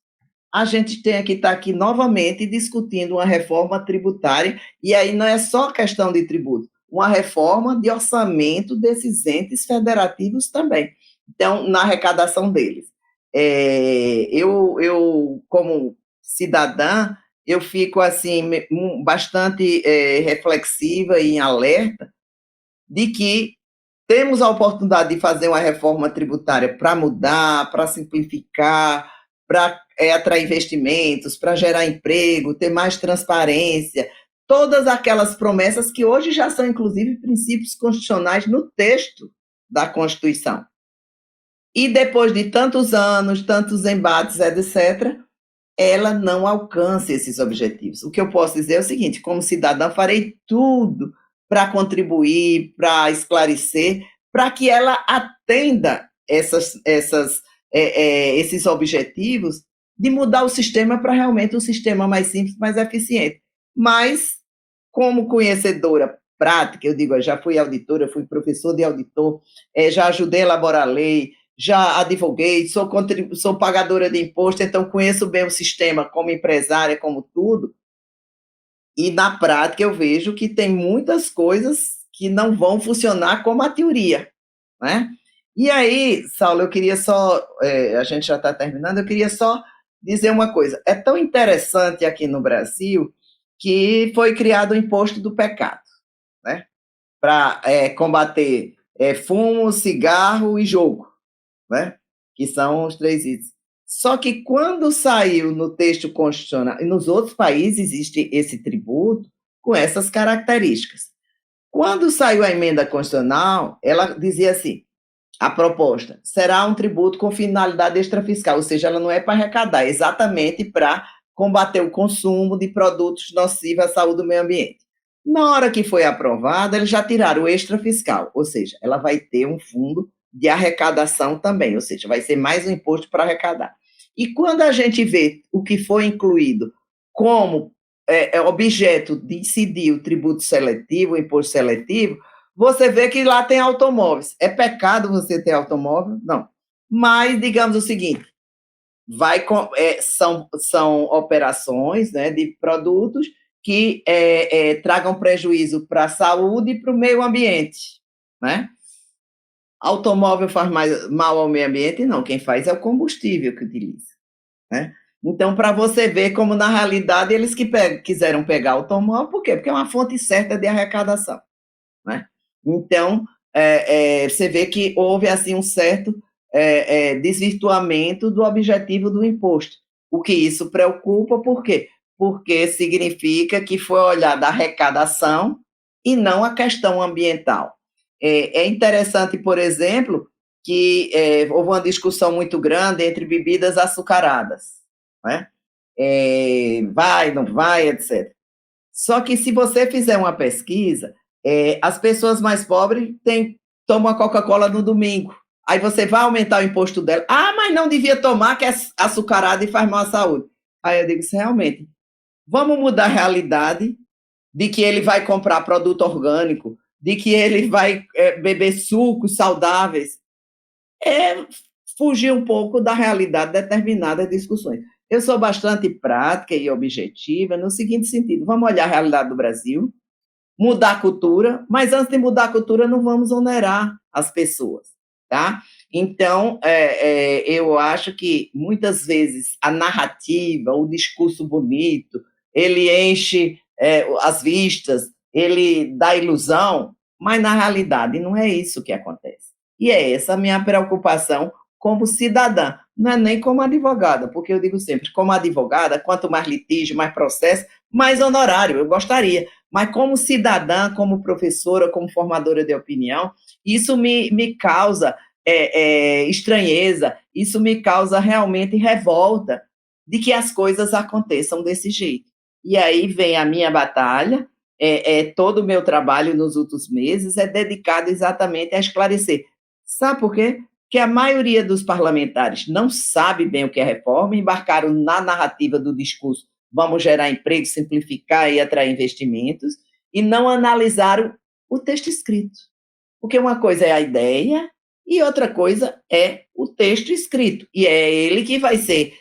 a gente tenha que estar aqui novamente discutindo uma reforma tributária, e aí não é só questão de tributo, uma reforma de orçamento desses entes federativos também. Então, na arrecadação deles. Eu, como cidadã, eu fico assim bastante reflexiva e em alerta de que temos a oportunidade de fazer uma reforma tributária para mudar, para simplificar, para atrair investimentos, para gerar emprego, ter mais transparência, todas aquelas promessas que hoje já são, inclusive, princípios constitucionais no texto da Constituição. E depois de tantos anos, tantos embates, etc., ela não alcança esses objetivos. O que eu posso dizer é o seguinte: como cidadã, farei tudo para contribuir, para esclarecer, para que ela atenda esses objetivos de mudar o sistema para realmente um sistema mais simples, mais eficiente. Mas, como conhecedora prática, eu digo, eu já fui auditora, fui professor de auditor, já ajudei a elaborar a lei, já advoguei, sou pagadora de imposto, então conheço bem o sistema como empresária, como tudo, e na prática eu vejo que tem muitas coisas que não vão funcionar como a teoria, né? E aí, Saulo, eu queria só, a gente já está terminando, eu queria só dizer uma coisa. É tão interessante aqui no Brasil que foi criado o imposto do pecado, né? Para combater fumo, cigarro e jogo, né? Que são os 3 itens. Só que quando saiu no texto constitucional, e nos outros países existe esse tributo com essas características. Quando saiu a emenda constitucional, ela dizia assim: a proposta será um tributo com finalidade extrafiscal, ou seja, ela não é para arrecadar, é exatamente para combater o consumo de produtos nocivos à saúde do meio ambiente. Na hora que foi aprovada, eles já tiraram o extrafiscal, ou seja, ela vai ter um fundo de arrecadação também, ou seja, vai ser mais um imposto para arrecadar. E quando a gente vê o que foi incluído como objeto de incidir o tributo seletivo, o imposto seletivo, você vê que lá tem automóveis. É pecado você ter automóvel? Não. Mas, digamos o seguinte, são operações, né, de produtos que tragam prejuízo para a saúde e para o meio ambiente, né? Automóvel faz mais mal ao meio ambiente? Não, quem faz é o combustível que utiliza, né? Então, para você ver como, na realidade, eles quiseram pegar automóvel, por quê? Porque é uma fonte certa de arrecadação, né? Então, você vê que houve assim um certo desvirtuamento do objetivo do imposto. O que isso preocupa, por quê? Porque significa que foi olhada a arrecadação e não a questão ambiental. É interessante, por exemplo, que houve uma discussão muito grande entre bebidas açucaradas, né? Vai, não vai, etc. Só que se você fizer uma pesquisa, as pessoas mais pobres tomam a Coca-Cola no domingo. Aí você vai aumentar o imposto dela. Ah, mas não devia tomar, que é açucarado e faz mal à saúde. Aí eu digo, realmente, vamos mudar a realidade de que ele vai comprar produto orgânico, de que ele vai beber sucos saudáveis. Fugir um pouco da realidade de determinadas discussões. Eu sou bastante prática e objetiva no seguinte sentido: vamos olhar a realidade do Brasil, mudar a cultura, mas antes de mudar a cultura, não vamos onerar as pessoas, tá? Então, eu acho que muitas vezes a narrativa, o discurso bonito, ele enche as vistas, ele dá ilusão, mas na realidade não é isso que acontece. E é essa a minha preocupação como cidadã, não é nem como advogada, porque eu digo sempre, como advogada, quanto mais litígio, mais processo, mais honorário, eu gostaria. Mas como cidadã, como professora, como formadora de opinião, isso me causa estranheza, isso me causa realmente revolta de que as coisas aconteçam desse jeito. E aí vem a minha batalha, todo o meu trabalho nos últimos meses é dedicado exatamente a esclarecer. Sabe por quê? que a maioria dos parlamentares não sabe bem o que é reforma, embarcaram na narrativa do discurso vamos gerar emprego, simplificar e atrair investimentos, e não analisaram o texto escrito. Porque uma coisa é a ideia e outra coisa é o texto escrito. E é ele que vai ser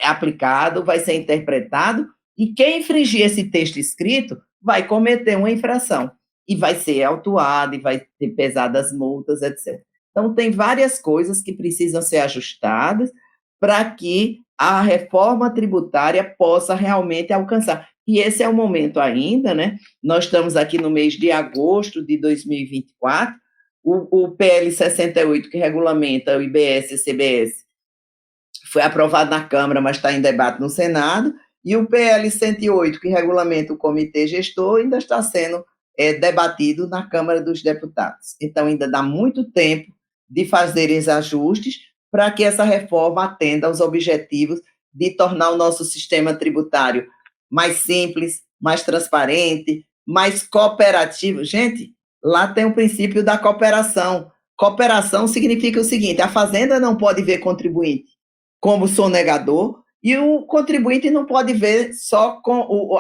aplicado, vai ser interpretado, e quem infringir esse texto escrito vai cometer uma infração e vai ser autuado, e vai ter pesadas multas, etc. Então, tem várias coisas que precisam ser ajustadas para que a reforma tributária possa realmente alcançar. E esse é o momento ainda, né? Nós estamos aqui no mês de agosto de 2024, o PL 68, que regulamenta o IBS e CBS, foi aprovado na Câmara, mas está em debate no Senado, e o PL 108, que regulamenta o Comitê Gestor, ainda está sendo debatido na Câmara dos Deputados. Então, ainda dá muito tempo de fazer esses ajustes para que essa reforma atenda aos objetivos de tornar o nosso sistema tributário mais simples, mais transparente, mais cooperativo. Gente, lá tem o princípio da cooperação. Cooperação significa o seguinte: a Fazenda não pode ver contribuinte como sonegador e o contribuinte não pode ver só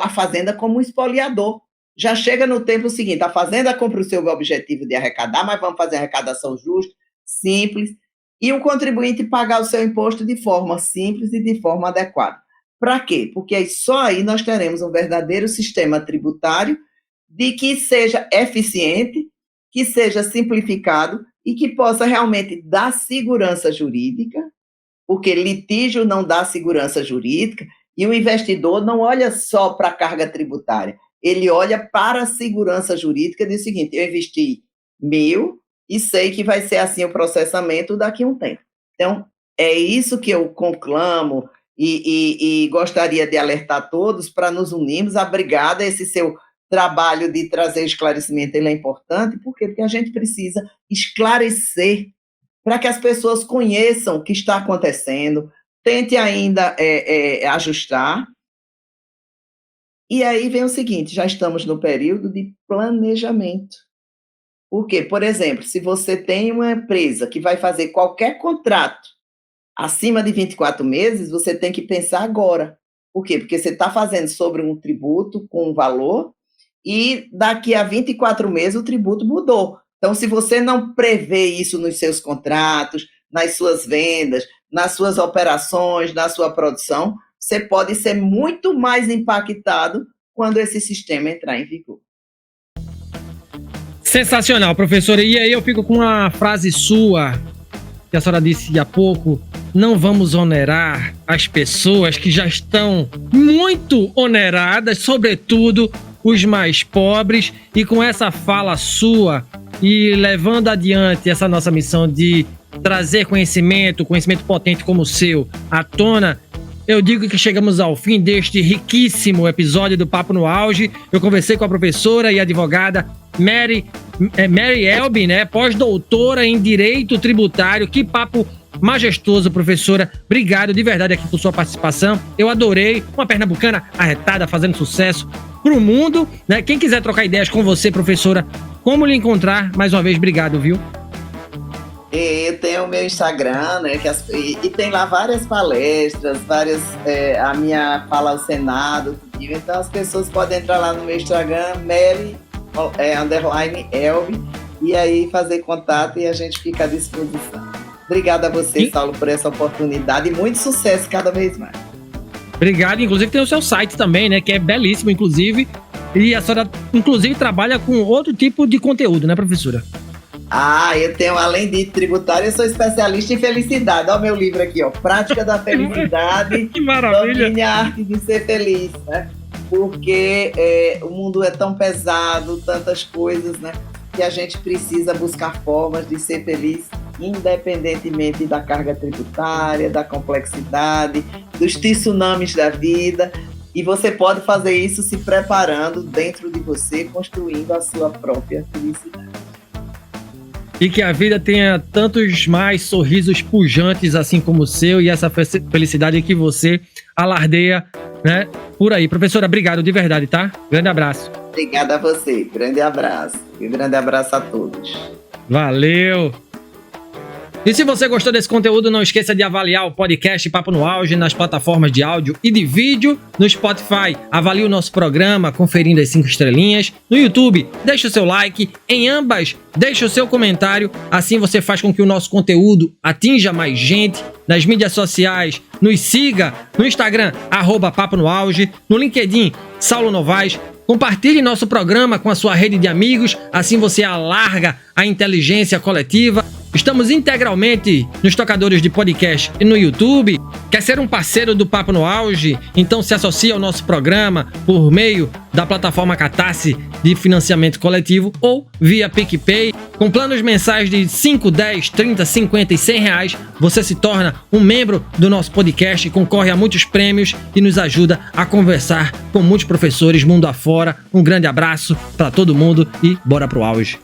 a Fazenda como um espoliador. Já chega no tempo seguinte: a Fazenda cumpre o seu objetivo de arrecadar, mas vamos fazer arrecadação justa, simples, e o contribuinte pagar o seu imposto de forma simples e de forma adequada. Para quê? Porque só aí nós teremos um verdadeiro sistema tributário de que seja eficiente, que seja simplificado e que possa realmente dar segurança jurídica, porque litígio não dá segurança jurídica e o investidor não olha só para a carga tributária, ele olha para a segurança jurídica e diz o seguinte: eu investi 1.000 e sei que vai ser assim o processamento daqui a um tempo. Então, é isso que eu conclamo e gostaria de alertar todos para nos unirmos. Obrigada, esse seu trabalho de trazer esclarecimento, ele é importante, por quê? Porque a gente precisa esclarecer para que as pessoas conheçam o que está acontecendo, tente ainda ajustar. E aí vem o seguinte: já estamos no período de planejamento. Por quê? Por exemplo, se você tem uma empresa que vai fazer qualquer contrato acima de 24 meses, você tem que pensar agora. Por quê? Porque você está fazendo sobre um tributo com um valor e daqui a 24 meses o tributo mudou. Então, se você não prevê isso nos seus contratos, nas suas vendas, nas suas operações, na sua produção, você pode ser muito mais impactado quando esse sistema entrar em vigor. Sensacional, professora. E aí eu fico com uma frase sua, que a senhora disse há pouco: não vamos onerar as pessoas que já estão muito oneradas, sobretudo os mais pobres. E com essa fala sua e levando adiante essa nossa missão de trazer conhecimento potente como o seu à tona, eu digo que chegamos ao fim deste riquíssimo episódio do Papo no Auge. Eu conversei com a professora e advogada Mary Elby, né, pós-doutora em Direito Tributário. Que papo majestoso, professora. Obrigado de verdade aqui por sua participação. Eu adorei. Uma pernambucana arretada, fazendo sucesso pro mundo, né? Quem quiser trocar ideias com você, professora, como lhe encontrar? Mais uma vez, obrigado, viu? Eu tenho o meu Instagram, né, e tem lá várias palestras, a minha fala ao Senado, então as pessoas podem entrar lá no meu Instagram, Mary_Elby, e aí fazer contato e a gente fica à disposição. Obrigada a você, Saulo, por essa oportunidade e muito sucesso cada vez mais. Obrigado, inclusive tem o seu site também, né, que é belíssimo, inclusive, e a senhora, inclusive, trabalha com outro tipo de conteúdo, né, professora? Eu tenho, além de tributário, eu sou especialista em felicidade. Olha o meu livro aqui, ó, Prática da Felicidade. Que maravilha! Domine a arte de ser feliz, né? Porque o mundo é tão pesado, tantas coisas, né? Que a gente precisa buscar formas de ser feliz, independentemente da carga tributária, da complexidade, dos tsunamis da vida. E você pode fazer isso se preparando dentro de você, construindo a sua própria felicidade. E que a vida tenha tantos mais sorrisos pujantes assim como o seu e essa felicidade que você alardeia, né, por aí. Professora, obrigado de verdade, tá? Grande abraço. Obrigada a você. Grande abraço. E um grande abraço a todos. Valeu. E se você gostou desse conteúdo, não esqueça de avaliar o podcast Papo no Auge nas plataformas de áudio e de vídeo. No Spotify, avalie o nosso programa conferindo as 5 estrelinhas. No YouTube, deixe o seu like. Em ambas, deixe o seu comentário. Assim você faz com que o nosso conteúdo atinja mais gente. Nas mídias sociais, nos siga no Instagram, @Papo no Auge. No LinkedIn, Saulo Novaes. Compartilhe nosso programa com a sua rede de amigos, assim você alarga a inteligência coletiva. Estamos integralmente nos tocadores de podcast e no YouTube. Quer ser um parceiro do Papo no Auge? Então se associe ao nosso programa por meio da plataforma Catarse de financiamento coletivo ou via PicPay. Com planos mensais de 5, 10, 30, 50 e 100 reais, você se torna um membro do nosso podcast, concorre a muitos prêmios e nos ajuda a conversar com muitos professores mundo afora. Um grande abraço para todo mundo e bora pro auge.